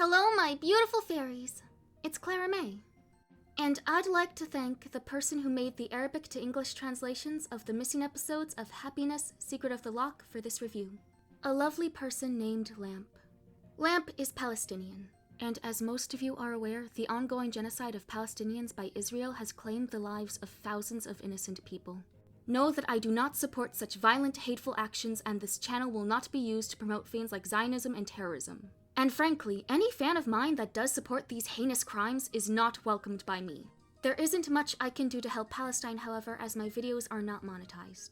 Hello, my beautiful fairies. It's Clara May. And I'd like to thank the person who made the Arabic to English translations of the missing episodes of Happiness, Secret of the Lock for this review. A lovely person named Lamp. Lamp is Palestinian, and as most of you are aware, the ongoing genocide of Palestinians by Israel has claimed the lives of thousands of innocent people. Know that I do not support such violent, hateful actions, and this channel will not be used to promote things like Zionism and terrorism. And frankly, any fan of mine that does support these heinous crimes is not welcomed by me. There isn't much I can do to help Palestine, however, as my videos are not monetized.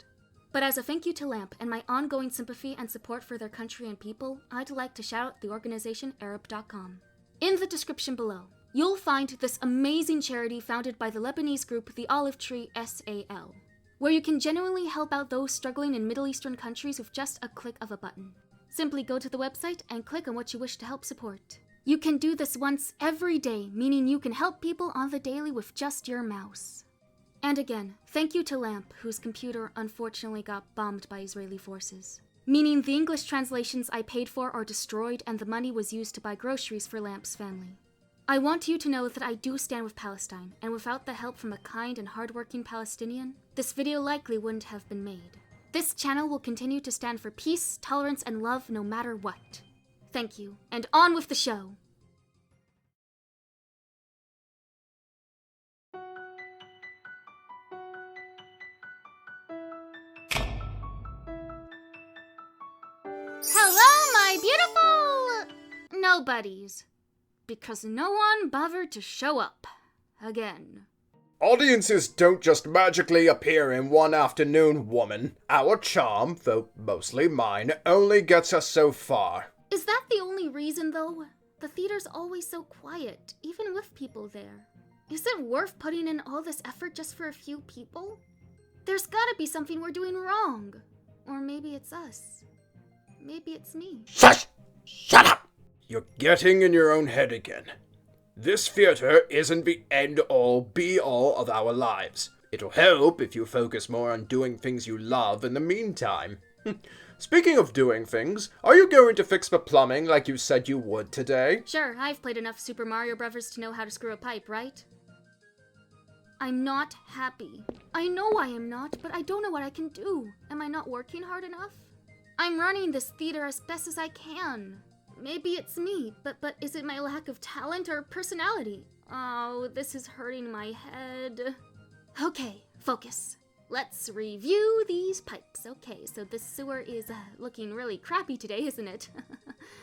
But as a thank you to Lamp and my ongoing sympathy and support for their country and people, I'd like to shout out the organization Arab.com. In the description below, you'll find this amazing charity founded by the Lebanese group The Olive Tree SAL, where you can genuinely help out those struggling in Middle Eastern countries with just a click of a button. Simply go to the website and click on what you wish to help support. You can do this once every day, meaning you can help people on the daily with just your mouse. And again, thank you to Lamp, whose computer unfortunately got bombed by Israeli forces. Meaning the English translations I paid for are destroyed and the money was used to buy groceries for Lamp's family. I want you to know that I do stand with Palestine, and without the help from a kind and hardworking Palestinian, this video likely wouldn't have been made. This channel will continue to stand for peace, tolerance, and love no matter what. Thank you, and on with the show! Hello, my beautiful nobodies. Because no one bothered to show up. Again. Audiences don't just magically appear in one afternoon, woman. Our charm, though mostly mine, only gets us so far. Is that the only reason, though? The theater's always so quiet, even with people there. Is it worth putting in all this effort just for a few people? There's gotta be something we're doing wrong. Or maybe it's us. Maybe it's me. Shush! Shut up! You're getting in your own head again. This theater isn't the end-all, be-all of our lives. It'll help if you focus more on doing things you love in the meantime. Speaking of doing things, are you going to fix the plumbing like you said you would today? Sure, I've played enough Super Mario Bros. To know how to screw a pipe, right? I'm not happy. I know I am not, but I don't know what I can do. Am I not working hard enough? I'm running this theater as best as I can. Maybe it's me, but is it my lack of talent or personality? Oh, this is hurting my head. Okay, focus. Let's review these pipes. Okay, so this sewer is looking really crappy today, isn't it?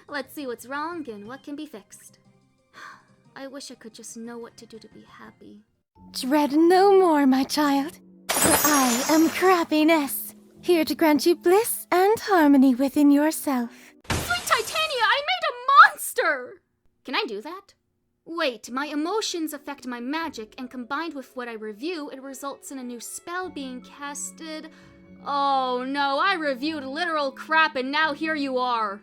Let's see what's wrong and what can be fixed. I wish I could just know what to do to be happy. Dread no more, my child, for I am Crappiness, here to grant you bliss and harmony within yourself. Sweet Titania, I made a monster! Can I do that? Wait, my emotions affect my magic, and combined with what I review, it results in a new spell being casted. Oh no, I reviewed literal crap and now here you are.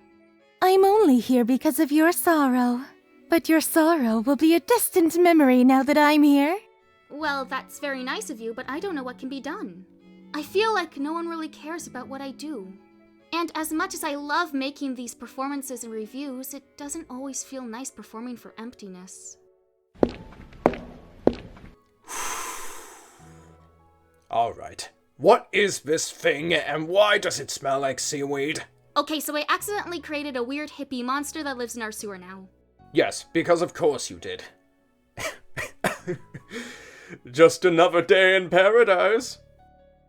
I'm only here because of your sorrow, but your sorrow will be a distant memory now that I'm here. Well, that's very nice of you, but I don't know what can be done. I feel like no one really cares about what I do. And as much as I love making these performances and reviews, it doesn't always feel nice performing for emptiness. Alright. What is this thing, and why does it smell like seaweed? Okay, so I accidentally created a weird hippie monster that lives in our sewer now. Yes, because of course you did. Just another day in paradise.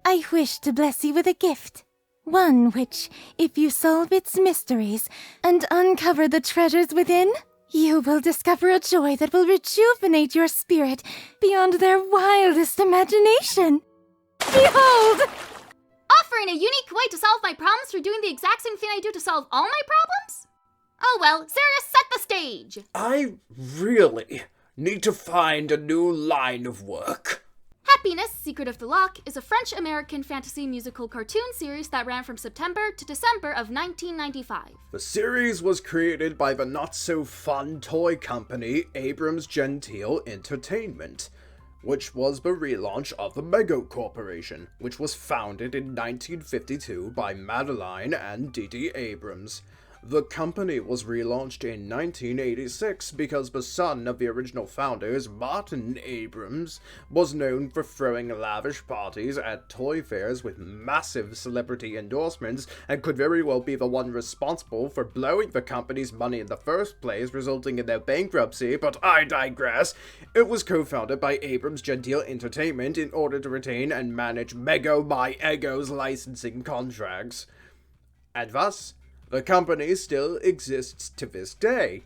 I wish to bless you with a gift. One which, if you solve its mysteries and uncover the treasures within, you will discover a joy that will rejuvenate your spirit beyond their wildest imagination. Behold! Offering a unique way to solve my problems through doing the exact same thing I do to solve all my problems? Oh well, Sirius, set the stage! I really need to find a new line of work. Happiness, Secret of the Lock is a French-American fantasy musical cartoon series that ran from September to December of 1995. The series was created by the not-so-fun toy company Abrams Gentile Entertainment, which was the relaunch of the Mego Corporation, which was founded in 1952 by Madeline and Dee Dee Abrams. The company was relaunched in 1986 because the son of the original founders, Martin Abrams, was known for throwing lavish parties at toy fairs with massive celebrity endorsements and could very well be the one responsible for blowing the company's money in the first place, resulting in their bankruptcy, but I digress. It was co-founded by Abrams Gentile Entertainment in order to retain and manage Mego by Eggo's licensing contracts. And thus, the company still exists to this day.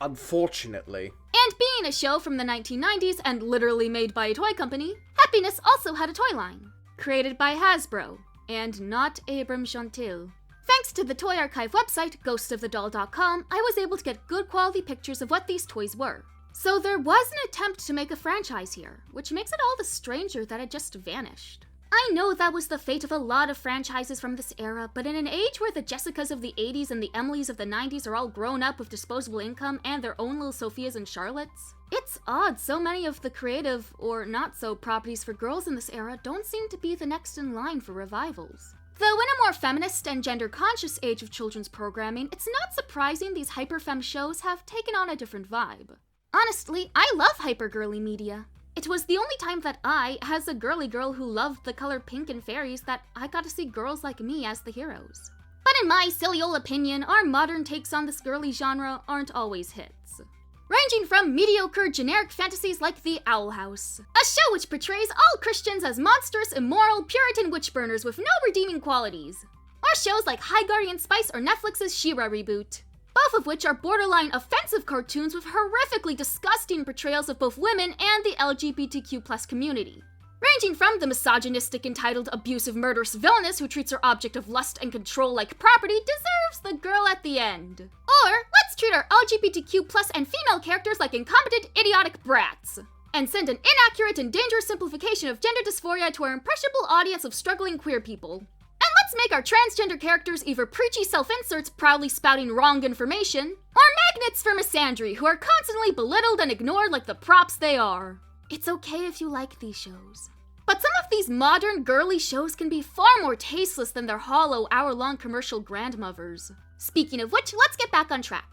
Unfortunately. And being a show from the 1990s and literally made by a toy company, Happiness also had a toy line, created by Hasbro, and not Abrams Gentile. Thanks to the Toy Archive website, ghostofthedoll.com, I was able to get good quality pictures of what these toys were. So there was an attempt to make a franchise here, which makes it all the stranger that it just vanished. I know that was the fate of a lot of franchises from this era, but in an age where the Jessicas of the 80s and the Emilys of the 90s are all grown up with disposable income and their own little Sophias and Charlottes, it's odd so many of the creative, or not so, properties for girls in this era don't seem to be the next in line for revivals. Though in a more feminist and gender-conscious age of children's programming, it's not surprising these hyper-femme shows have taken on a different vibe. Honestly, I love hyper-girly media. It was the only time that I, as a girly girl who loved the color pink and fairies, that I got to see girls like me as the heroes. But in my silly old opinion, our modern takes on this girly genre aren't always hits. Ranging from mediocre, generic fantasies like The Owl House, a show which portrays all Christians as monstrous, immoral, Puritan witch burners with no redeeming qualities, or shows like High Guardian Spice or Netflix's She-Ra reboot, both of which are borderline offensive cartoons with horrifically disgusting portrayals of both women and the LGBTQ+ community. Ranging from the misogynistic, entitled, abusive, murderous villainess who treats her object of lust and control like property deserves the girl at the end. Or, let's treat our LGBTQ+ and female characters like incompetent, idiotic brats, and send an inaccurate and dangerous simplification of gender dysphoria to our impressionable audience of struggling queer people. And let's make our transgender characters either preachy self-inserts proudly spouting wrong information, or magnets for misandry who are constantly belittled and ignored like the props they are. It's okay if you like these shows. But some of these modern girly shows can be far more tasteless than their hollow hour-long commercial grandmothers. Speaking of which, let's get back on track.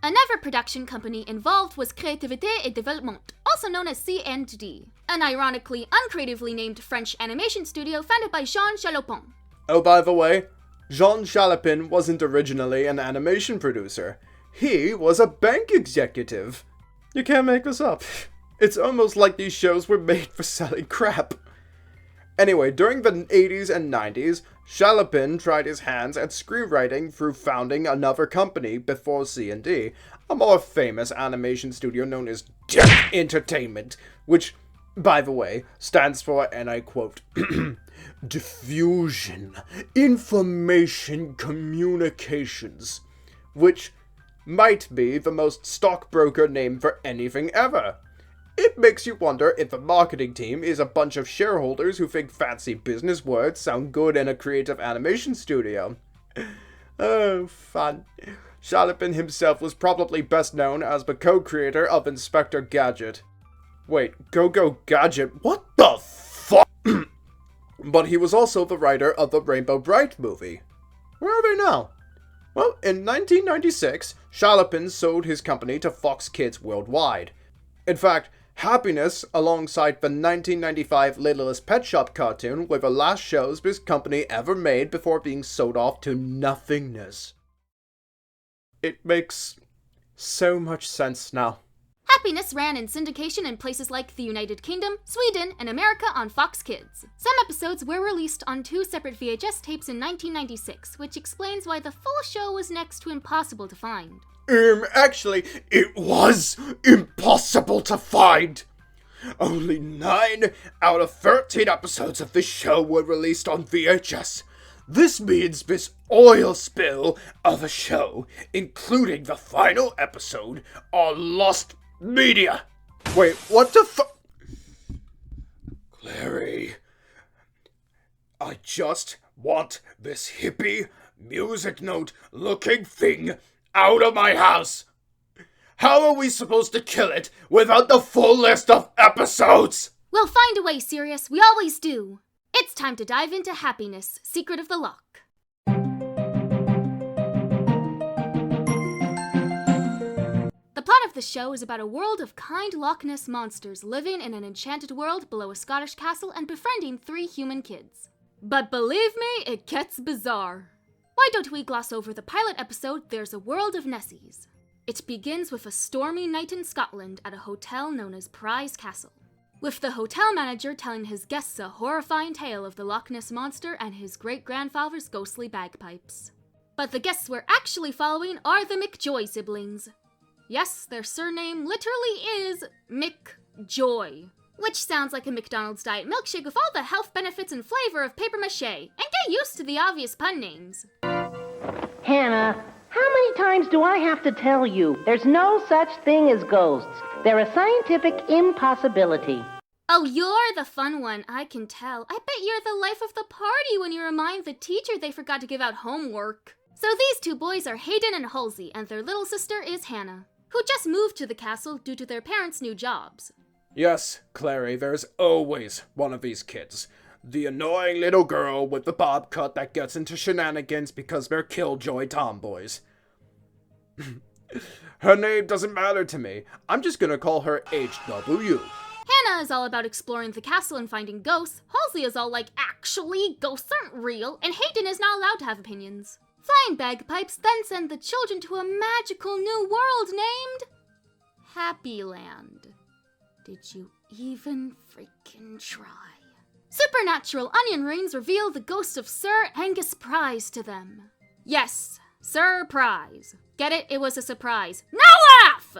Another production company involved was Créativité et Développement, also known as C&D, an ironically uncreatively named French animation studio founded by Jean Jalopin. Oh, by the way, Jean Jalopin wasn't originally an animation producer. He was a bank executive. You can't make this up. It's almost like these shows were made for selling crap. Anyway, during the 80s and 90s, Jalopin tried his hands at screenwriting through founding another company before C&D, a more famous animation studio known as Jet Entertainment, which, by the way, stands for, and I quote, Diffusion, Information Communications, which might be the most stockbroker name for anything ever. It makes you wonder if the marketing team is a bunch of shareholders who think fancy business words sound good in a creative animation studio. Oh, fun. Jalopin himself was probably best known as the co-creator of Inspector Gadget. Wait, Go-Go Gadget? What the fuck? But he was also the writer of the Rainbow Bright movie. Where are they now? Well, in 1996, Jalopin sold his company to Fox Kids Worldwide. In fact, Happiness, alongside the 1995 Littlest Pet Shop cartoon, were the last shows this company ever made before being sold off to nothingness. It makes so much sense now. Happiness ran in syndication in places like the United Kingdom, Sweden, and America on Fox Kids. Some episodes were released on 2 separate VHS tapes in 1996, which explains why the full show was next to impossible to find. Actually, it was impossible to find. Only 9 out of 13 episodes of this show were released on VHS. This means this oil spill of a show, including the final episode, are lost media. Wait, what the Clary, I just want this hippie, music note looking thing out of my house. How are we supposed to kill it without the full list of episodes? We'll find a way, Sirius. We always do. It's time to dive into Happiness, Secret of the Lock. of the show is about a world of kind Loch Ness monsters living in an enchanted world below a Scottish castle and befriending 3 human kids. But believe me, it gets bizarre. Why don't we gloss over the pilot episode, There's a World of Nessies? It begins with a stormy night in Scotland at a hotel known as Prize Castle, with the hotel manager telling his guests a horrifying tale of the Loch Ness Monster and his great-grandfather's ghostly bagpipes. But the guests we're actually following are the McJoy siblings. Yes, their surname literally is McJoy, which sounds like a McDonald's Diet milkshake with all the health benefits and flavor of papier-mâché, and get used to the obvious pun names. Hannah, how many times do I have to tell you? There's no such thing as ghosts. They're a scientific impossibility. Oh, you're the fun one, I can tell. I bet you're the life of the party when you remind the teacher they forgot to give out homework. So these 2 boys are Hayden and Halsey, and their little sister is Hannah, who just moved to the castle due to their parents' new jobs. Yes, Clary, there's always one of these kids. The annoying little girl with the bob cut that gets into shenanigans because they're killjoy tomboys. Her name doesn't matter to me. I'm just gonna call her HW. Hannah is all about exploring the castle and finding ghosts. Halsey is all like, actually, ghosts aren't real, and Hayden is not allowed to have opinions. Flying bagpipes then send the children to a magical new world named Happyland. Did you even freaking try? Supernatural onion rings reveal the ghost of Sir Angus Prize to them. Yes, Sir Prize. Get it? It was a surprise. Now laugh!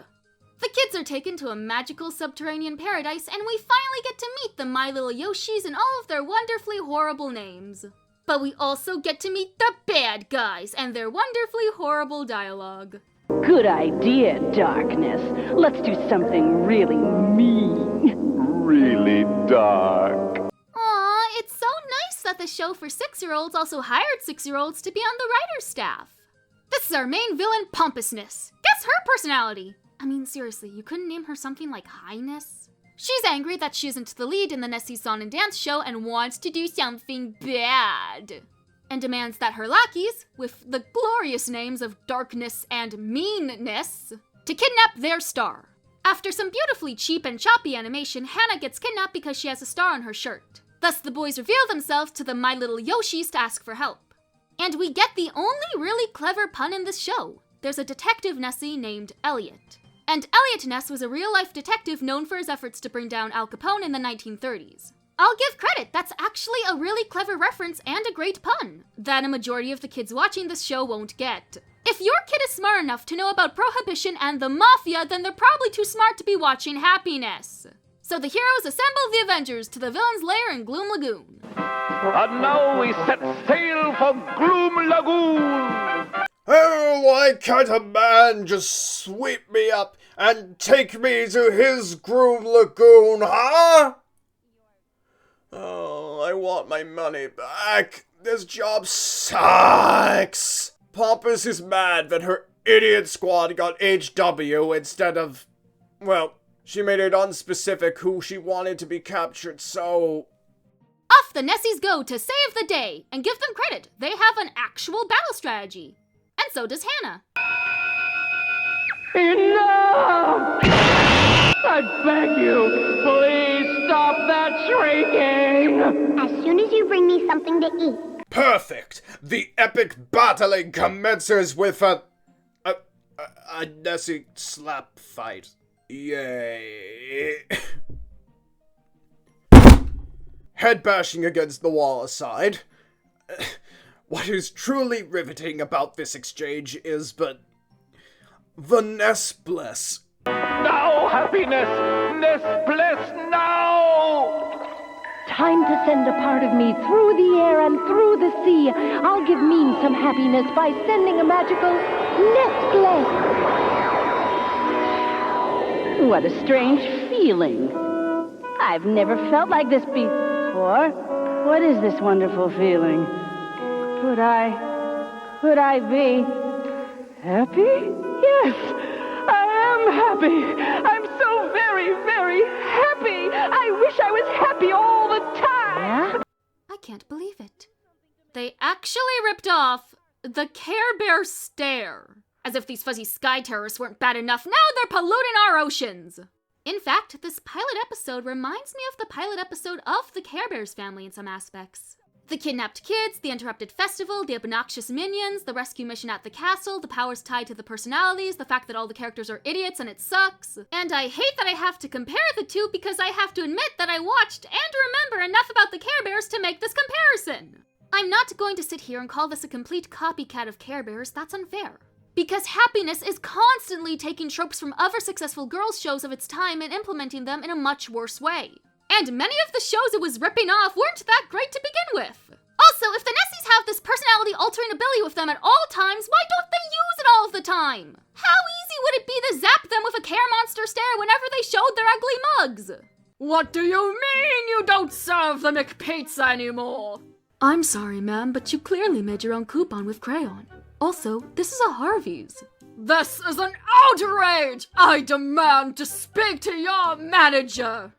The kids are taken to a magical subterranean paradise, and we finally get to meet the My Little Yoshis and all of their wonderfully horrible names. But we also get to meet the bad guys and their wonderfully horrible dialogue. Good idea, Darkness. Let's do something really mean. Really dark. Aw, it's so nice that the show for 6-year-olds also hired 6-year-olds to be on the writer's staff. This is our main villain, Pompousness. Guess her personality. I mean, seriously, you couldn't name her something like Highness? She's angry that she isn't the lead in the Nessie Song and Dance show and wants to do something bad. And demands that her lackeys, with the glorious names of Darkness and Meanness, to kidnap their star. After some beautifully cheap and choppy animation, Hannah gets kidnapped because she has a star on her shirt. Thus, the boys reveal themselves to the My Little Yoshis to ask for help. And we get the only really clever pun in this show. There's a detective Nessie named Elliot. And Elliot Ness was a real-life detective known for his efforts to bring down Al Capone in the 1930s. I'll give credit, that's actually a really clever reference and a great pun that a majority of the kids watching this show won't get. If your kid is smart enough to know about Prohibition and the Mafia, then they're probably too smart to be watching Happiness. So the heroes assemble the Avengers to the villain's lair in Gloom Lagoon. And now we set sail for Gloom Lagoon. Oh, why can't a man just sweep me up and take me to his Gloom Lagoon, huh? Oh, I want my money back. This job sucks. Pompous is mad that her idiot squad got HW instead of, well, she made it unspecific who she wanted to be captured, so... Off the Nessies go to save the day, and give them credit, they have an actual battle strategy. And so does Hannah. Enough! I beg you, please stop that shrieking! As soon as you bring me something to eat. Perfect! The epic battling commences with a Nessie slap fight. Yay. Head bashing against the wall aside, what is truly riveting about this exchange is but the Ness Bliss. Now, Happiness! Ness Bliss, now! Time to send a part of me through the air and through the sea. I'll give Mean some happiness by sending a magical Nest Bliss. What a strange feeling. I've never felt like this before. What is this wonderful feeling? Could I be happy? Yes, I am happy. I'm so very, very happy. I wish I was happy all the time. I can't believe it. They actually ripped off the Care Bear stare. As if these fuzzy sky terrorists weren't bad enough, now they're polluting our oceans! In fact, this pilot episode reminds me of the pilot episode of the Care Bears family in some aspects. The kidnapped kids, the interrupted festival, the obnoxious minions, the rescue mission at the castle, the powers tied to the personalities, the fact that all the characters are idiots and it sucks. And I hate that I have to compare the two because I have to admit that I watched and remember enough about the Care Bears to make this comparison. I'm not going to sit here and call this a complete copycat of Care Bears, that's unfair. Because Happiness is constantly taking tropes from other successful girls' shows of its time and implementing them in a much worse way. And many of the shows it was ripping off weren't that great to begin with. Also, if the Nessies have this personality-altering ability with them at all times, why don't they use it all of the time? How easy would it be to zap them with a Care Monster stare whenever they showed their ugly mugs? What do you mean you don't serve the McPizza anymore? I'm sorry, ma'am, but you clearly made your own coupon with crayon. Also, this is a Harvey's. This is an outrage! I demand to speak to your manager!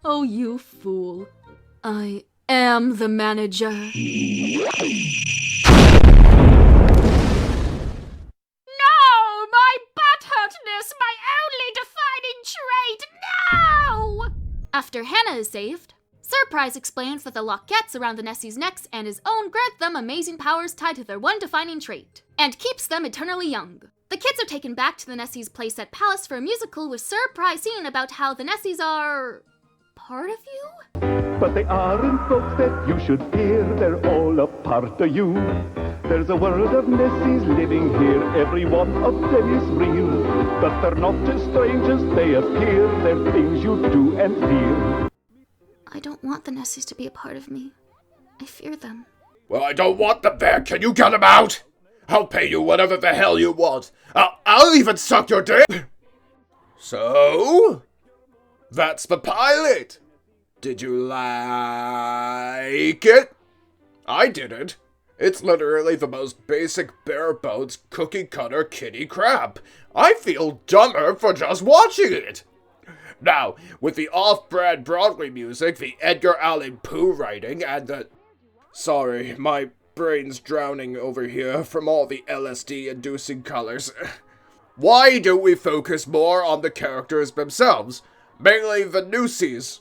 Oh, you fool. I am the manager. No! My butthurtness, my only defining trait! No! After Hannah is saved, Surprise explains that the lockets around the Nessies' necks and his own grant them amazing powers tied to their one defining trait, and keeps them eternally young. The kids are taken back to the Nessies' playset palace for a musical with Surprise singing about how the Nessies are... part of you? But they aren't folks that you should fear, they're all a part of you. There's a world of Nessies living here, every one of them is real. But they're not as strange as they appear, they're things you do and fear. I don't want the Nessies to be a part of me. I fear them. Well, I don't want them there. Can you get them out? I'll pay you whatever the hell you want. I'll even suck your dick. So, that's the pilot. Did you like it? I didn't. It's literally the most basic, bare-bones, cookie-cutter kitty crap. I feel dumber for just watching it. Now, with the off-brand Broadway music, the Edgar Allan Poe writing, and the... Sorry, my brain's drowning over here from all the LSD-inducing colors. Why don't we focus more on the characters themselves? Mainly the Newsies.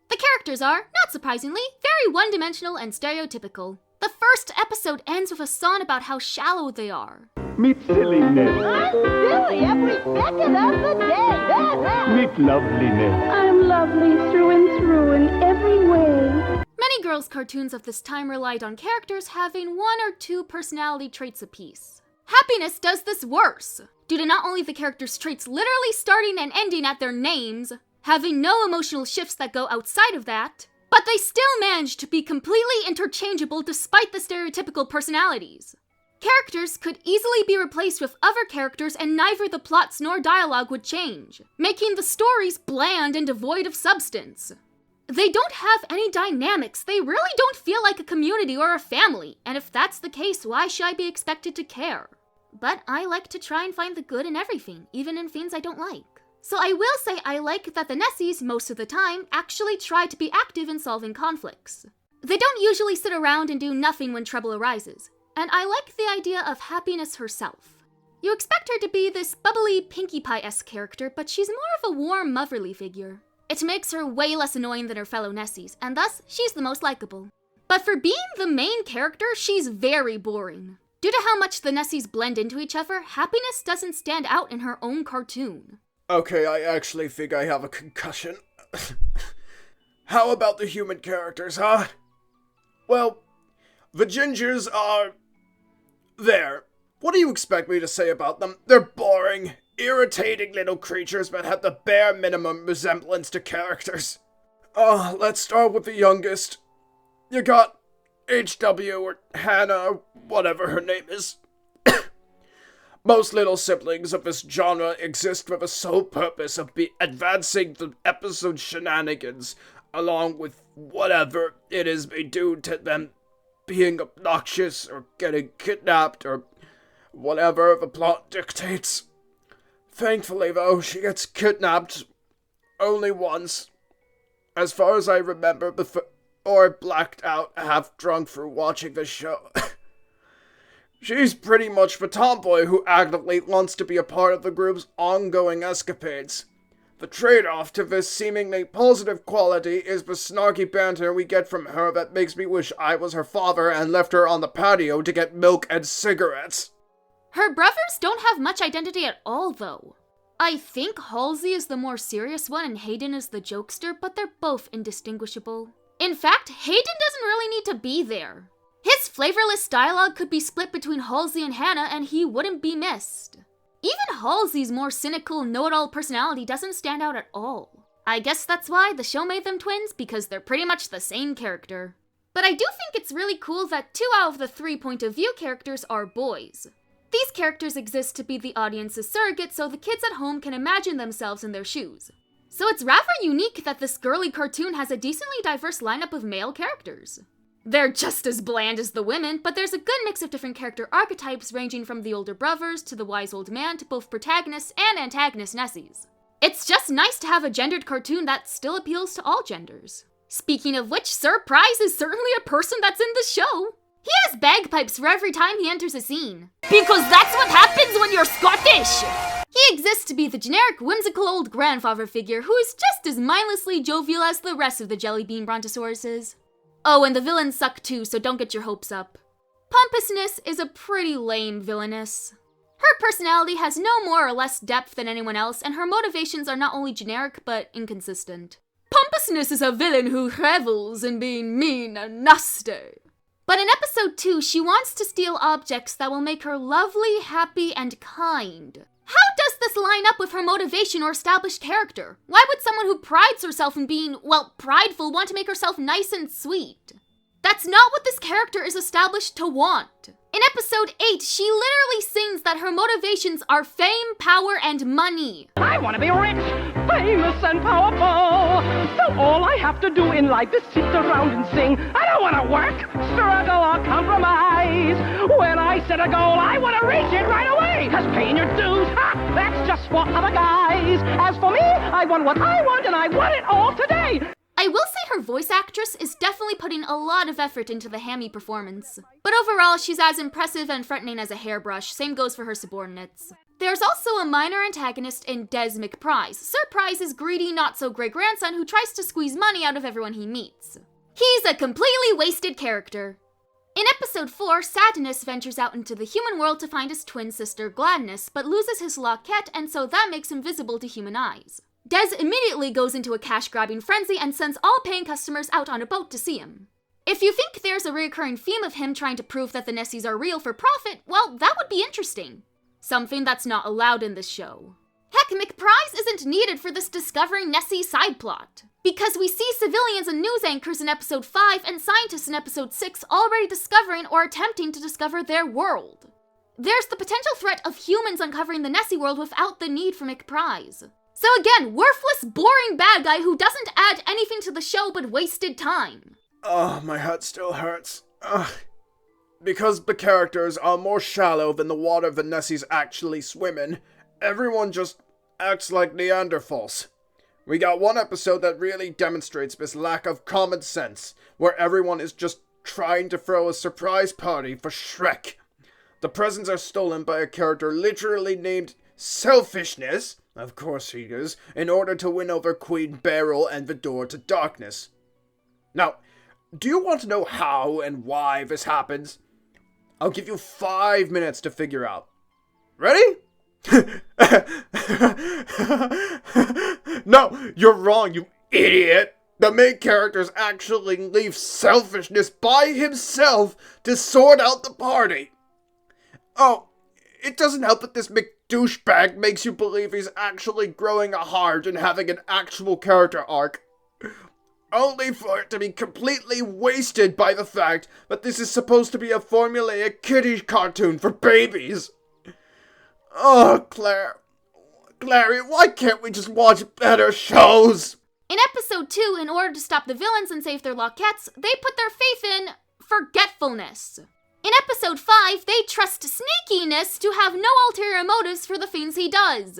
The characters are, not surprisingly, very one-dimensional and stereotypical. The first episode ends with a song about how shallow they are. Meet silliness. I'm silly every second of the day. Meet loveliness. I'm lovely through and through in every way. Many girls' cartoons of this time relied on characters having one or two personality traits apiece. Happiness does this worse, due to not only the characters' traits literally starting and ending at their names, having no emotional shifts that go outside of that, but they still manage to be completely interchangeable despite the stereotypical personalities. Characters could easily be replaced with other characters and neither the plots nor dialogue would change, making the stories bland and devoid of substance. They don't have any dynamics, they really don't feel like a community or a family, and if that's the case, why should I be expected to care? But I like to try and find the good in everything, even in things I don't like. So I will say I like that the Nessies, most of the time, actually try to be active in solving conflicts. They don't usually sit around and do nothing when trouble arises. And I like the idea of Happiness herself. You expect her to be this bubbly Pinkie Pie-esque character, but she's more of a warm, motherly figure. It makes her way less annoying than her fellow Nessies, and thus, she's the most likable. But for being the main character, she's very boring. Due to how much the Nessies blend into each other, Happiness doesn't stand out in her own cartoon. Okay, I actually think I have a concussion. How about the human characters, huh? Well, the Gingers are... there. What do you expect me to say about them? They're boring, irritating little creatures that have the bare minimum resemblance to characters. Let's start with the youngest. You got HW or Hannah or whatever her name is. Most little siblings of this genre exist for the sole purpose of advancing the episode shenanigans, along with whatever it is they do to them being obnoxious or getting kidnapped or whatever the plot dictates. Thankfully, though, she gets kidnapped only once. As far as I remember, before I blacked out half drunk for watching the show. She's pretty much the tomboy who actively wants to be a part of the group's ongoing escapades. The trade-off to this seemingly positive quality is the snarky banter we get from her that makes me wish I was her father and left her on the patio to get milk and cigarettes. Her brothers don't have much identity at all, though. I think Halsey is the more serious one and Hayden is the jokester, but they're both indistinguishable. In fact, Hayden doesn't really need to be there. His flavorless dialogue could be split between Halsey and Hannah and he wouldn't be missed. Even Halsey's more cynical, know-it-all personality doesn't stand out at all. I guess that's why the show made them twins, because they're pretty much the same character. But I do think it's really cool that 2 out of the 3 point of view characters are boys. These characters exist to be the audience's surrogate so the kids at home can imagine themselves in their shoes. So it's rather unique that this girly cartoon has a decently diverse lineup of male characters. They're just as bland as the women, but there's a good mix of different character archetypes ranging from the older brothers to the wise old man to both protagonist and antagonist Nessies. It's just nice to have a gendered cartoon that still appeals to all genders. Speaking of which, Sir Prize is certainly a person that's in the show. He has bagpipes for every time he enters a scene. Because that's what happens when you're Scottish! He exists to be the generic whimsical old grandfather figure who is just as mindlessly jovial as the rest of the Jelly Bean Brontosauruses. Oh, and the villains suck too, so don't get your hopes up. Pompousness is a pretty lame villainess. Her personality has no more or less depth than anyone else, and her motivations are not only generic, but inconsistent. Pompousness is a villain who revels in being mean and nasty. But in episode 2, she wants to steal objects that will make her lovely, happy, and kind. How does this line up with her motivation or established character? Why would someone who prides herself in being, well, prideful want to make herself nice and sweet? That's not what this character is established to want. In episode 8, she literally sings that her motivations are fame, power, and money. I want to be rich, famous, and powerful. So all I have to do in life is sit around and sing. I don't want to work, struggle, or compromise. When I set a goal, I want to reach it right away. Cause paying your dues, that's just for other guys. As for me, I want what I want, and I want it all today. I will say her voice actress is definitely putting a lot of effort into the hammy performance. But overall, she's as impressive and threatening as a hairbrush, same goes for her subordinates. There's also a minor antagonist in Des McPrize, Sir Prize's greedy, not-so-great-grandson who tries to squeeze money out of everyone he meets. He's a completely wasted character. In episode 4, Sadness ventures out into the human world to find his twin sister Gladness, but loses his locket, and so that makes him visible to human eyes. Des immediately goes into a cash-grabbing frenzy and sends all paying customers out on a boat to see him. If you think there's a recurring theme of him trying to prove that the Nessies are real for profit, well, that would be interesting. Something that's not allowed in this show. Heck, McPrize isn't needed for this discovering Nessie side plot. Because we see civilians and news anchors in episode 5 and scientists in episode 6 already discovering or attempting to discover their world. There's the potential threat of humans uncovering the Nessie world without the need for McPrize. So again, worthless, boring bad guy who doesn't add anything to the show but wasted time. Oh, my head still hurts. Ugh. Because the characters are more shallow than the water the Nessies actually swim in, everyone just acts like Neanderthals. We got one episode that really demonstrates this lack of common sense, where everyone is just trying to throw a surprise party for Shrek. The presents are stolen by a character literally named Selfishness, of course he is, in order to win over Queen Beryl and the Door to Darkness. Now, do you want to know how and why this happens? I'll give you 5 minutes to figure out. Ready? No, you're wrong, you idiot! The main characters actually leave Selfishness by himself to sort out the party. Oh, it doesn't help that this McDouchebag makes you believe he's actually growing a heart and having an actual character arc. Only for it to be completely wasted by the fact that this is supposed to be a formulaic kiddie cartoon for babies. Oh, Clary, why can't we just watch better shows? In episode 2, in order to stop the villains and save their lockets, they put their faith in forgetfulness. In episode 5, they trust Sneakiness to have no ulterior motives for the things he does.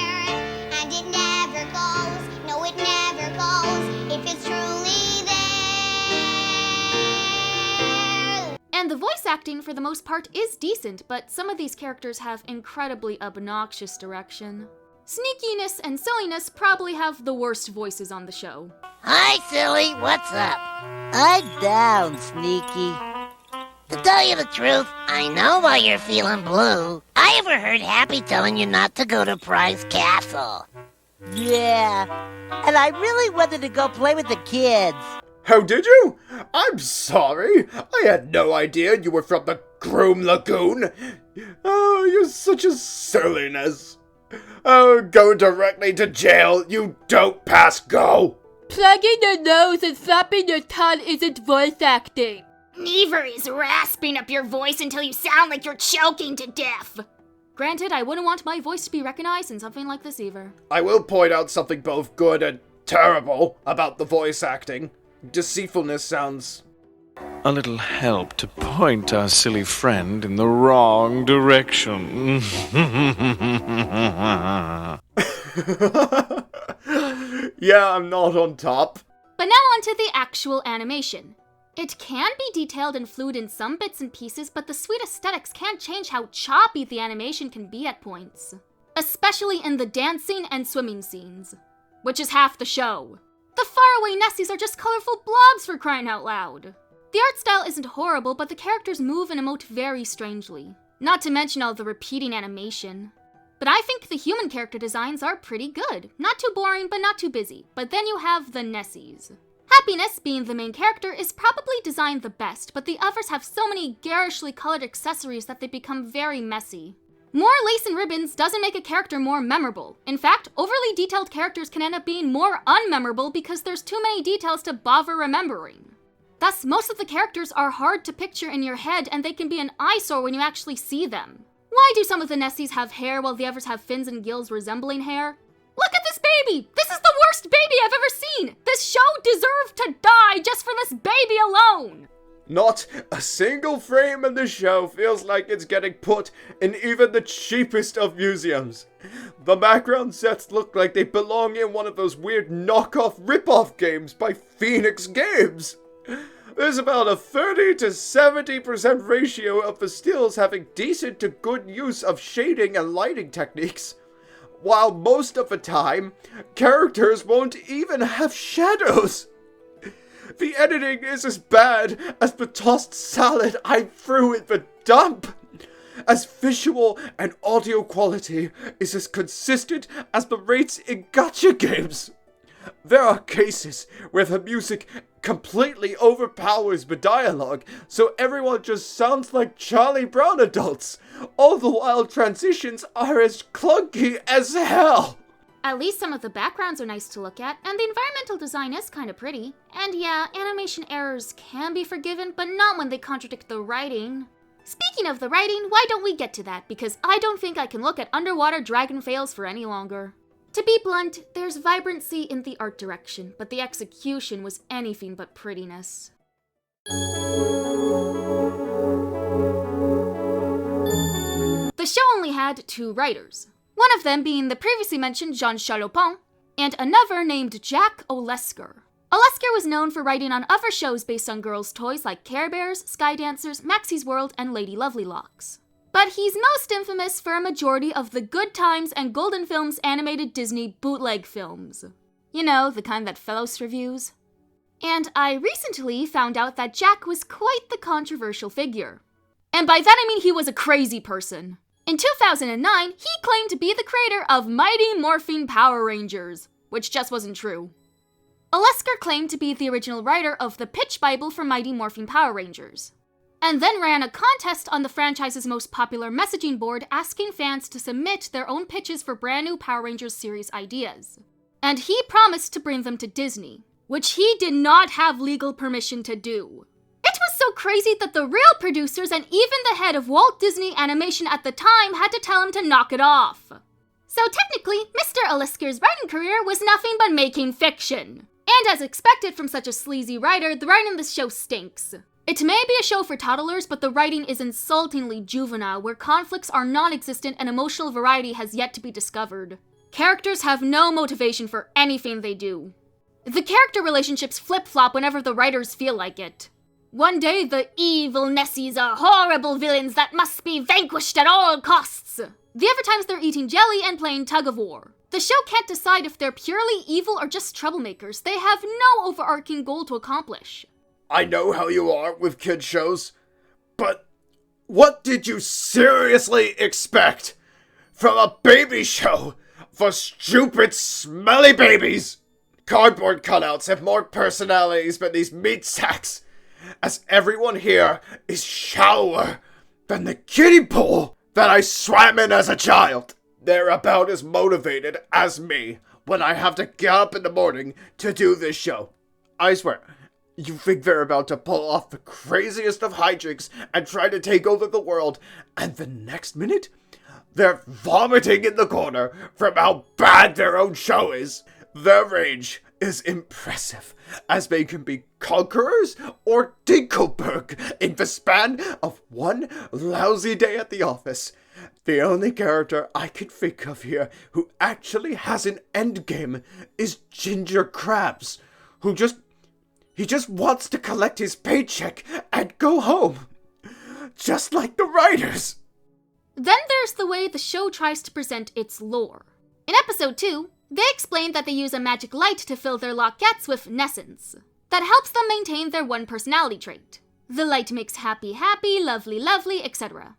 acting, for the most part, is decent, but some of these characters have incredibly obnoxious direction. Sneakiness and silliness probably have the worst voices on the show. Hi, silly. What's up? I'm down, Sneaky. To tell you the truth, I know why you're feeling blue. I overheard Happy telling you not to go to Prize Castle. Yeah, and I really wanted to go play with the kids. How did you? I'm sorry. I had no idea you were from the Groom Lagoon. Oh, you're such a silliness. Oh, go directly to jail. You don't pass go. Plugging your nose and flapping your tongue isn't voice acting. Neither is rasping up your voice until you sound like you're choking to death. Granted, I wouldn't want my voice to be recognized in something like this either. I will point out something both good and terrible about the voice acting. Deceitfulness sounds... A little help to point our silly friend in the wrong direction. Yeah, I'm not on top. But now on to the actual animation. It can be detailed and fluid in some bits and pieces, but the sweet aesthetics can't change how choppy the animation can be at points. Especially in the dancing and swimming scenes, which is half the show. The faraway Nessies are just colorful blobs, for crying out loud. The art style isn't horrible, but the characters move and emote very strangely. Not to mention all the repeating animation. But I think the human character designs are pretty good. Not too boring, but not too busy. But then you have the Nessies. Happiness, being the main character, is probably designed the best, but the others have so many garishly colored accessories that they become very messy. More lace and ribbons doesn't make a character more memorable. In fact, overly detailed characters can end up being more unmemorable because there's too many details to bother remembering. Thus, most of the characters are hard to picture in your head, and they can be an eyesore when you actually see them. Why do some of the Nessies have hair while the others have fins and gills resembling hair? Look at this baby! This is the worst baby I've ever seen! This show deserved to die just for this baby alone! Not a single frame in the show feels like it's getting put in even the cheapest of museums. The background sets look like they belong in one of those weird knockoff rip-off games by Phoenix Games. There's about a 30 to 70% ratio of the stills having decent to good use of shading and lighting techniques, while most of the time, characters won't even have shadows. The editing is as bad as the tossed salad I threw in the dump. As visual and audio quality is as consistent as the rates in gacha games. There are cases where the music completely overpowers the dialogue, so everyone just sounds like Charlie Brown adults. All the while transitions are as clunky as hell. At least some of the backgrounds are nice to look at, and the environmental design is kinda pretty. And yeah, animation errors can be forgiven, but not when they contradict the writing. Speaking of the writing, why don't we get to that? Because I don't think I can look at underwater dragon fails for any longer. To be blunt, there's vibrancy in the art direction, but the execution was anything but prettiness. The show only had 2 writers. One of them being the previously mentioned Jean Chalopin, and another named Jack Olesker. Olesker was known for writing on other shows based on girls' toys like Care Bears, Sky Dancers, Maxie's World, and Lady Lovely Locks. But he's most infamous for a majority of the Good Times and Golden Films animated Disney bootleg films. You know, the kind that Fellows reviews. And I recently found out that Jack was quite the controversial figure. And by that I mean he was a crazy person. In 2009, he claimed to be the creator of Mighty Morphin Power Rangers, which just wasn't true. Olesker claimed to be the original writer of the pitch Bible for Mighty Morphin Power Rangers, and then ran a contest on the franchise's most popular messaging board asking fans to submit their own pitches for brand new Power Rangers series ideas. And he promised to bring them to Disney, which he did not have legal permission to do. It was so crazy that the real producers and even the head of Walt Disney Animation at the time had to tell him to knock it off. So technically, Mr. Olesker's writing career was nothing but making fiction. And as expected from such a sleazy writer, the writing in this show stinks. It may be a show for toddlers, but the writing is insultingly juvenile, where conflicts are non-existent and emotional variety has yet to be discovered. Characters have no motivation for anything they do. The character relationships flip-flop whenever the writers feel like it. One day the evil Nessies are horrible villains that must be vanquished at all costs. The other times they're eating jelly and playing tug-of-war. The show can't decide if they're purely evil or just troublemakers. They have no overarching goal to accomplish. I know how you are with kid shows, but what did you seriously expect from a baby show for stupid, smelly babies? Cardboard cutouts have more personalities than these meat sacks, as everyone here is shallower than the kiddie pool that I swam in as a child. They're about as motivated as me when I have to get up in the morning to do this show. I swear, you think they're about to pull off the craziest of hijinks and try to take over the world, and the next minute, they're vomiting in the corner from how bad their own show is. Their range is impressive, as they can be conquerors or Dinkelberg in the span of one lousy day at the office. The only character I can think of here who actually has an endgame is Ginger Krabs, who just wants to collect his paycheck and go home. Just like the writers. Then there's the way the show tries to present its lore. In episode 2, they explain that they use a magic light to fill their lockets with Nessence. That helps them maintain their one personality trait. The light makes happy happy, lovely lovely, etc.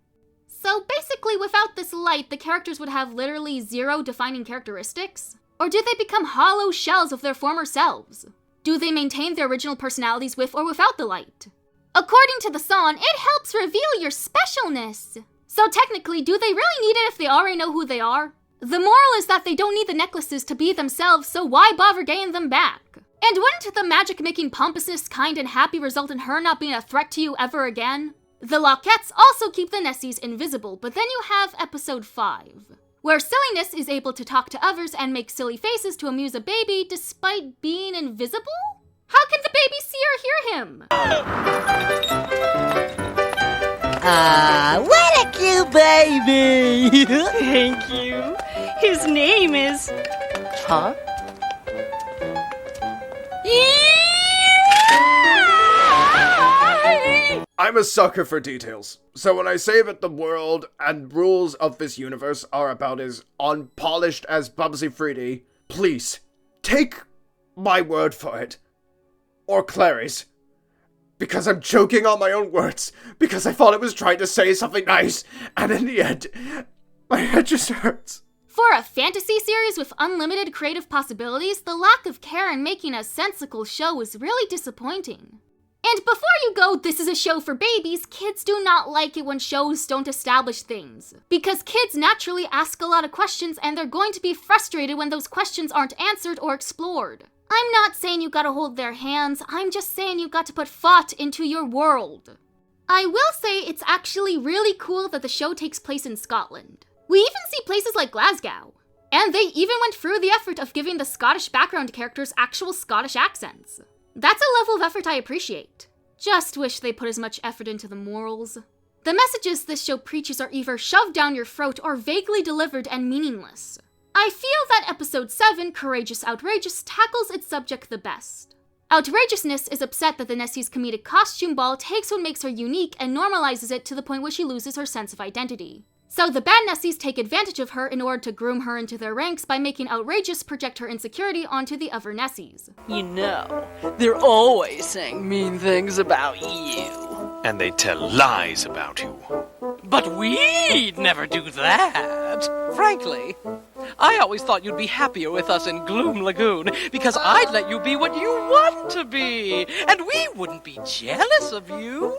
So basically, without this light, the characters would have literally zero defining characteristics? Or do they become hollow shells of their former selves? Do they maintain their original personalities with or without the light? According to the song, it helps reveal your specialness. So technically, do they really need it if they already know who they are? The moral is that they don't need the necklaces to be themselves, so why bother getting them back? And wouldn't the magic-making pompousness, kind, and happy result in her not being a threat to you ever again? The lockets also keep the Nessies invisible, but then you have episode 5, where silliness is able to talk to others and make silly faces to amuse a baby despite being invisible? How can the baby see or hear him? What a cute baby! Thank you. His name is... Huh? I'm a sucker for details, so when I say that the world and rules of this universe are about as unpolished as Bubsy 3D, please, take my word for it. Or Clary's. Because I'm choking on my own words, because I thought I was trying to say something nice, and in the end, my head just hurts. For a fantasy series with unlimited creative possibilities, the lack of care in making a sensical show is really disappointing. And before you go, this is a show for babies, kids do not like it when shows don't establish things. Because kids naturally ask a lot of questions and they're going to be frustrated when those questions aren't answered or explored. I'm not saying you gotta hold their hands, I'm just saying you got to put thought into your world. I will say it's actually really cool that the show takes place in Scotland. We even see places like Glasgow. And they even went through the effort of giving the Scottish background characters actual Scottish accents. That's a level of effort I appreciate. Just wish they put as much effort into the morals. The messages this show preaches are either shoved down your throat or vaguely delivered and meaningless. I feel that episode 7, Courageous Outrageous, tackles its subject the best. Outrageousness is upset that the Nessie's comedic costume ball takes what makes her unique and normalizes it to the point where she loses her sense of identity. So the bad Nessies take advantage of her in order to groom her into their ranks by making Outrageous project her insecurity onto the other Nessies. You know, they're always saying mean things about you. And they tell lies about you. But we'd never do that. Frankly, I always thought you'd be happier with us in Gloom Lagoon because I'd let you be what you want to be, and we wouldn't be jealous of you.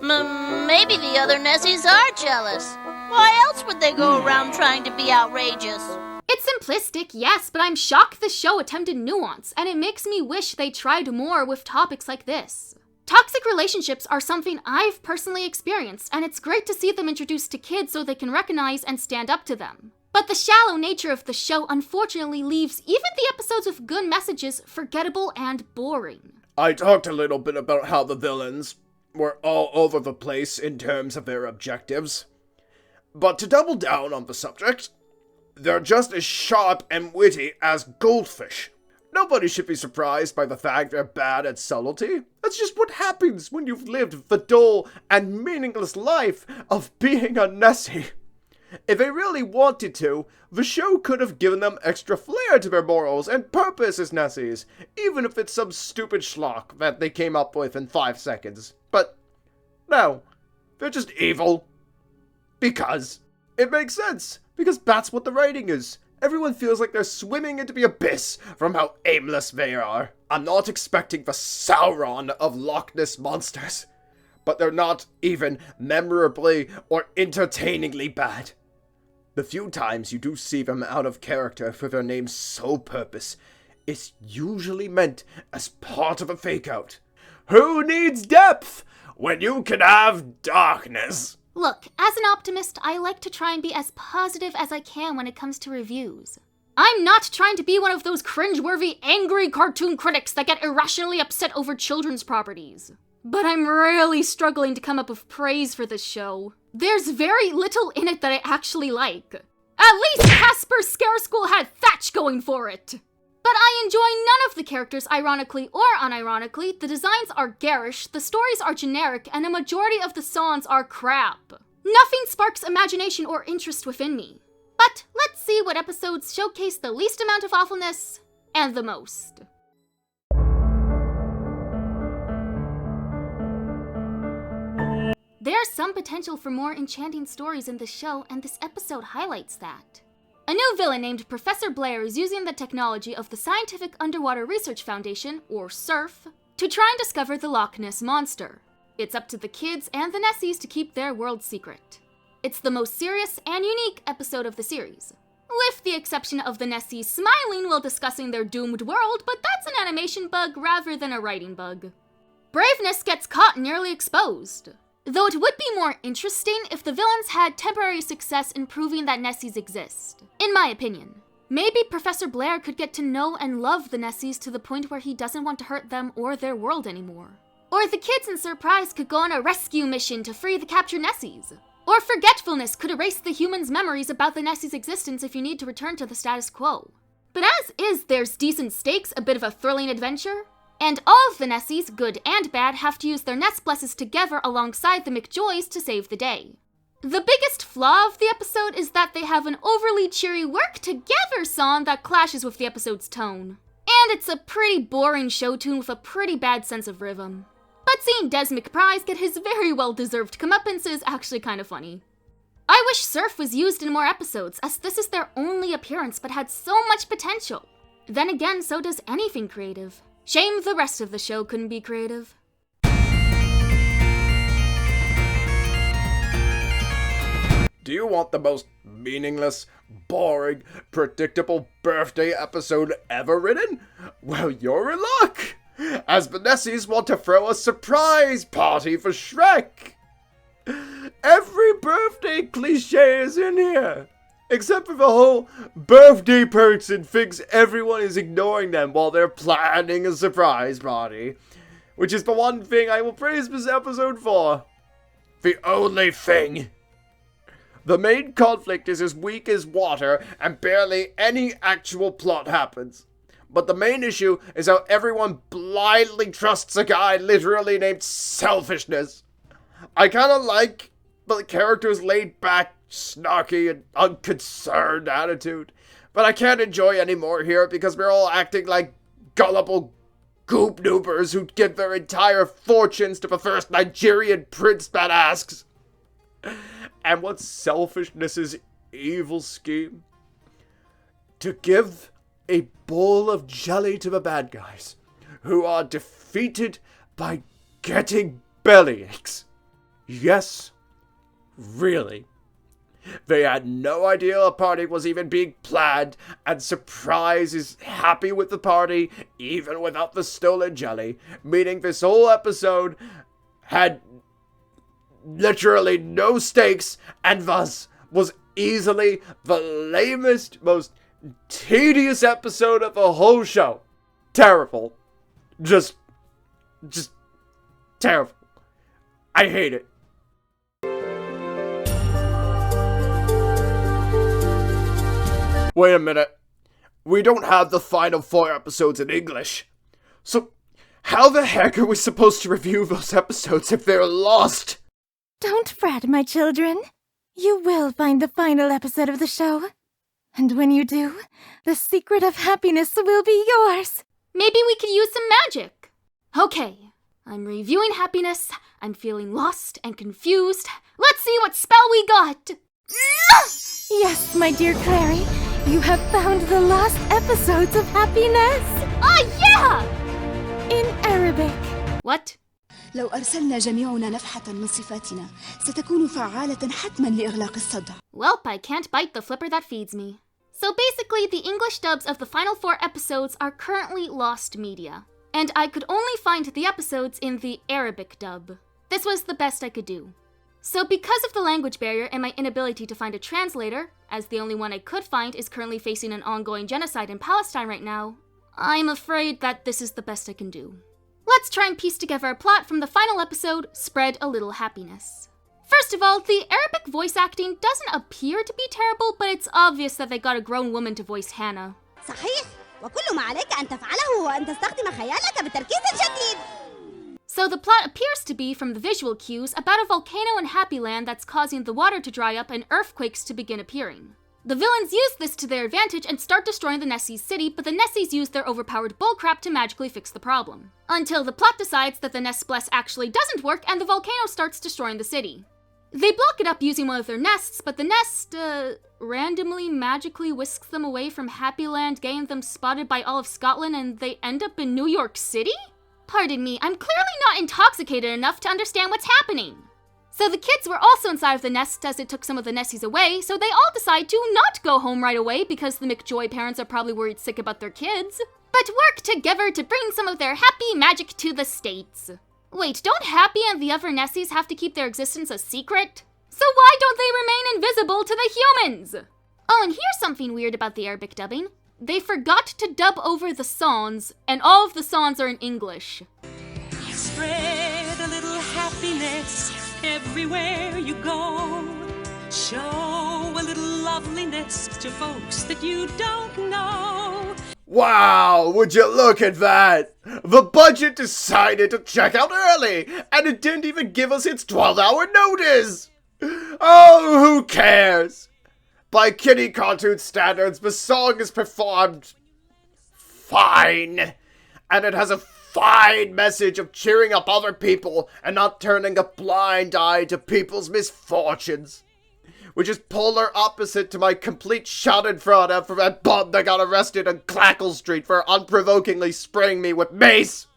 Maybe the other Nessies are jealous. Why else would they go around trying to be outrageous? It's simplistic, yes, but I'm shocked the show attempted nuance, and it makes me wish they tried more with topics like this. Toxic relationships are something I've personally experienced, and it's great to see them introduced to kids so they can recognize and stand up to them. But the shallow nature of the show unfortunately leaves even the episodes with good messages forgettable and boring. I talked a little bit about how the villains were all over the place in terms of their objectives. But to double down on the subject, they're just as sharp and witty as goldfish. Nobody should be surprised by the fact they're bad at subtlety. That's just what happens when you've lived the dull and meaningless life of being a Nessie. If they really wanted to, the show could have given them extra flair to their morals and purpose as Nessies, even if it's some stupid schlock that they came up with in 5 seconds. But no, they're just evil. Because it makes sense, because that's what the writing is. Everyone feels like they're swimming into the abyss from how aimless they are. I'm not expecting the Sauron of Loch Ness monsters, but they're not even memorably or entertainingly bad. The few times you do see them out of character for their name's sole purpose, it's usually meant as part of a fake-out. Who needs depth when you can have darkness? Look, as an optimist, I like to try and be as positive as I can when it comes to reviews. I'm not trying to be one of those cringeworthy, angry cartoon critics that get irrationally upset over children's properties. But I'm really struggling to come up with praise for this show. There's very little in it that I actually like. At least Casper Scareschool had Thatch going for it! But I enjoy none of the characters, ironically or unironically. The designs are garish, the stories are generic, and a majority of the songs are crap. Nothing sparks imagination or interest within me. But let's see what episodes showcase the least amount of awfulness and the most. There's some potential for more enchanting stories in this show, and this episode highlights that. A new villain named Professor Blair is using the technology of the Scientific Underwater Research Foundation, or SURF, to try and discover the Loch Ness Monster. It's up to the kids and the Nessies to keep their world secret. It's the most serious and unique episode of the series, with the exception of the Nessies smiling while discussing their doomed world, but that's an animation bug rather than a writing bug. Braveness gets caught and nearly exposed. Though it would be more interesting if the villains had temporary success in proving that Nessies exist, in my opinion. Maybe Professor Blair could get to know and love the Nessies to the point where he doesn't want to hurt them or their world anymore. Or the kids in Surprise could go on a rescue mission to free the captured Nessies. Or Forgetfulness could erase the humans' memories about the Nessies' existence if you need to return to the status quo. But as is, there's decent stakes, a bit of a thrilling adventure. And all of the Nessies, good and bad, have to use their nest blesses together alongside the McJoys to save the day. The biggest flaw of the episode is that they have an overly cheery work together song that clashes with the episode's tone. And it's a pretty boring show tune with a pretty bad sense of rhythm. But seeing Des McPrize get his very well-deserved comeuppance is actually kind of funny. I wish Surf was used in more episodes, as this is their only appearance but had so much potential. Then again, so does anything creative. Shame the rest of the show couldn't be creative. Do you want the most meaningless, boring, predictable birthday episode ever written? Well, you're in luck! As the Nessies want to throw a surprise party for Shrek! Every birthday cliche is in here! Except for the whole birthday person thinks everyone is ignoring them while they're planning a surprise party. Which is the one thing I will praise this episode for. The only thing. The main conflict is as weak as water and barely any actual plot happens. But the main issue is how everyone blindly trusts a guy literally named Selfishness. I kinda like the character's laid back, snarky and unconcerned attitude, but I can't enjoy any more here because we're all acting like gullible goop noobers who give their entire fortunes to the first Nigerian prince that asks. And what's Selfishness's evil scheme? To give a bowl of jelly to the bad guys, who are defeated by getting bellyaches. Yes, really. They had no idea a party was even being planned, and Surprise is happy with the party, even without the stolen jelly, meaning this whole episode had literally no stakes, and thus was easily the lamest, most tedious episode of the whole show. Terrible. Just terrible. I hate it. Wait a minute. we don't have the final 4 episodes in English. So, how the heck are we supposed to review those episodes if they're lost? Don't fret, my children. You will find the final episode of the show. And when you do, the secret of happiness will be yours. Maybe we could use some magic. Okay, I'm reviewing happiness. I'm feeling lost and confused. Let's see what spell we got. Yes, my dear Clary, you have found the lost episodes of happiness. Ah, yeah! In Arabic. What? لو أرسلنا جميعنا نفحة من صفاتنا ستكون فعالة حتما لإغلاق الصدع. Welp, I can't bite the flipper that feeds me. So basically, the English dubs of the final 4 episodes are currently lost media. And I could only find the episodes in the Arabic dub. This was the best I could do. So because of the language barrier and my inability to find a translator, as the only one I could find is currently facing an ongoing genocide in Palestine right now, I'm afraid that this is the best I can do. Let's try and piece together a plot from the final episode, Spread a Little Happiness. First of all, the Arabic voice acting doesn't appear to be terrible, but it's obvious that they got a grown woman to voice Hannah. صحيح وكل ما عليك أن تفعله هو أن تستخدم خيالك بتركيز شديد. So the plot appears to be, from the visual cues, about a volcano in Happy Land that's causing the water to dry up and earthquakes to begin appearing. The villains use this to their advantage and start destroying the Nessies city, but the Nessies use their overpowered bullcrap to magically fix the problem. Until the plot decides that the Nest Bless actually doesn't work and the volcano starts destroying the city. They block it up using one of their nests, but the nest, randomly magically whisks them away from Happy Land, getting them spotted by all of Scotland, and they end up in New York City? Pardon me, I'm clearly not intoxicated enough to understand what's happening. So the kids were also inside of the nest as it took some of the Nessies away, so they all decide to not go home right away because the McJoy parents are probably worried sick about their kids, but work together to bring some of their happy magic to the States. Wait, don't Happy and the other Nessies have to keep their existence a secret? So why don't they remain invisible to the humans? Oh, and here's something weird about the Arabic dubbing. They forgot to dub over the songs, and all of the songs are in English. Spread a little happiness everywhere you go. Show a little loveliness to folks that you don't know. Wow, would you look at that? The budget decided to check out early, and it didn't even give us its 12-hour notice! Oh, who cares? By kiddie cartoon standards, the song is performed fine, and it has a fine message of cheering up other people and not turning a blind eye to people's misfortunes. Which is polar opposite to my complete schadenfreude for that bum that got arrested on Clackle Street for unprovokingly spraying me with mace.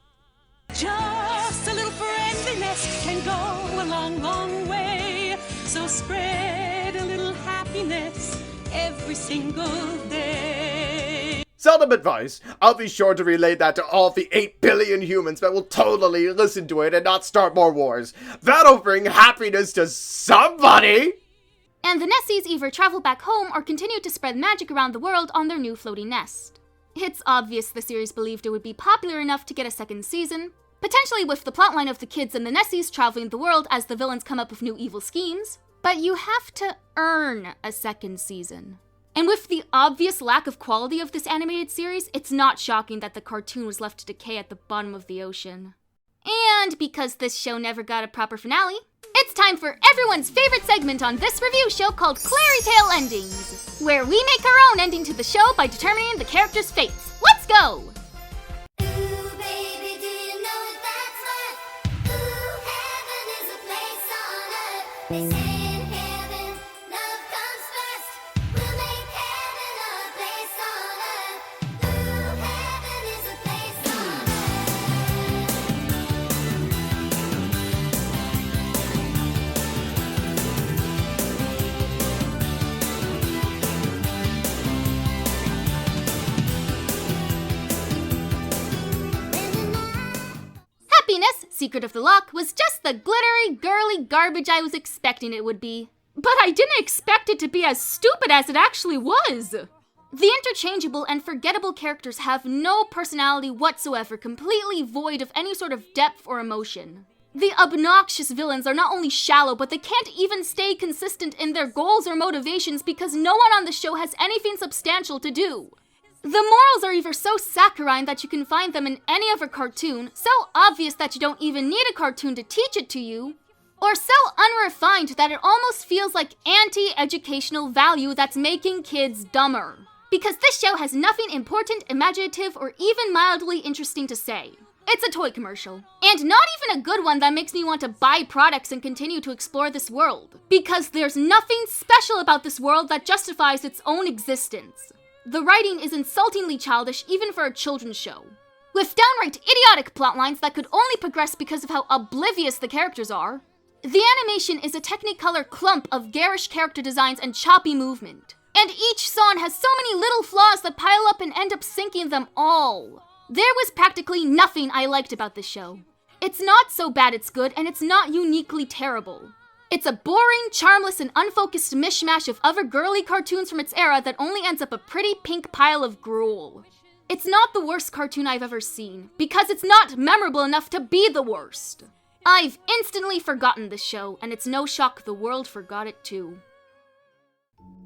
Just a little friendliness can go a long, long way. So spread a little happiness every single day. Seldom advice. I'll be sure to relay that to all the 8 billion humans that will totally listen to it and not start more wars. That'll bring happiness to somebody! And the Nessies either travel back home or continue to spread magic around the world on their new floating nest. It's obvious the series believed it would be popular enough to get a second season, potentially with the plotline of the kids and the Nessies traveling the world as the villains come up with new evil schemes, but you have to earn a second season. And with the obvious lack of quality of this animated series, it's not shocking that the cartoon was left to decay at the bottom of the ocean. And because this show never got a proper finale, it's time for everyone's favorite segment on this review show called Clary Tale Endings, where we make our own ending to the show by determining the characters' fates. Let's go! Secret of the Lock was just the glittery, girly garbage I was expecting it would be. But I didn't expect it to be as stupid as it actually was! The interchangeable and forgettable characters have no personality whatsoever, completely void of any sort of depth or emotion. The obnoxious villains are not only shallow, but they can't even stay consistent in their goals or motivations because no one on the show has anything substantial to do. The morals are either so saccharine that you can find them in any other cartoon, so obvious that you don't even need a cartoon to teach it to you, or so unrefined that it almost feels like anti-educational value that's making kids dumber. Because this show has nothing important, imaginative, or even mildly interesting to say. It's a toy commercial. And not even a good one that makes me want to buy products and continue to explore this world. Because there's nothing special about this world that justifies its own existence. The writing is insultingly childish even for a children's show. With downright idiotic plotlines that could only progress because of how oblivious the characters are. The animation is a Technicolor clump of garish character designs and choppy movement. And each song has so many little flaws that pile up and end up sinking them all. There was practically nothing I liked about this show. It's not so bad it's good, and it's not uniquely terrible. It's a boring, charmless, and unfocused mishmash of other girly cartoons from its era that only ends up a pretty pink pile of gruel. It's not the worst cartoon I've ever seen, because it's not memorable enough to be the worst. I've instantly forgotten this show, and it's no shock the world forgot it too.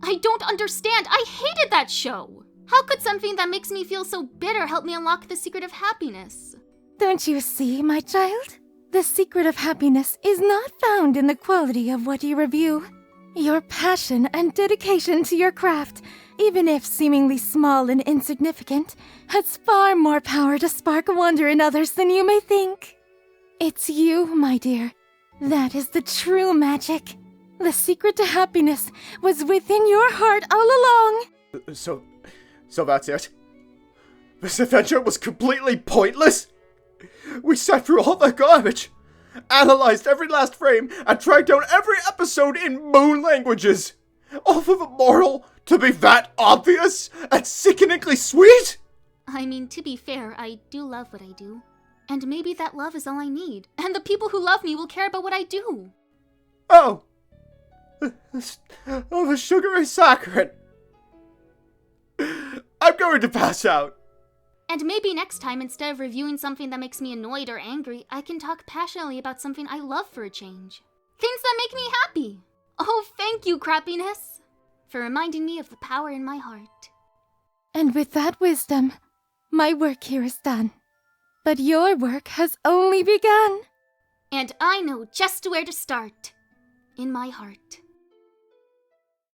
I don't understand. I hated that show. How could something that makes me feel so bitter help me unlock the secret of happiness? Don't you see, my child? The secret of happiness is not found in the quality of what you review. Your passion and dedication to your craft, even if seemingly small and insignificant, has far more power to spark wonder in others than you may think. It's you, my dear. That is the true magic. The secret to happiness was within your heart all along. So that's it? This adventure was completely pointless? We sat through all the garbage, analyzed every last frame, and tracked down every episode in moon languages, all for the moral to be that obvious and sickeningly sweet? I mean, to be fair, I do love what I do. And maybe that love is all I need, and the people who love me will care about what I do. Oh, the sugary saccharine. I'm going to pass out. And maybe next time, instead of reviewing something that makes me annoyed or angry, I can talk passionately about something I love for a change. Things that make me happy. Oh, thank you, Crappiness, for reminding me of the power in my heart. And with that wisdom, my work here is done. But your work has only begun. And I know just where to start. In my heart.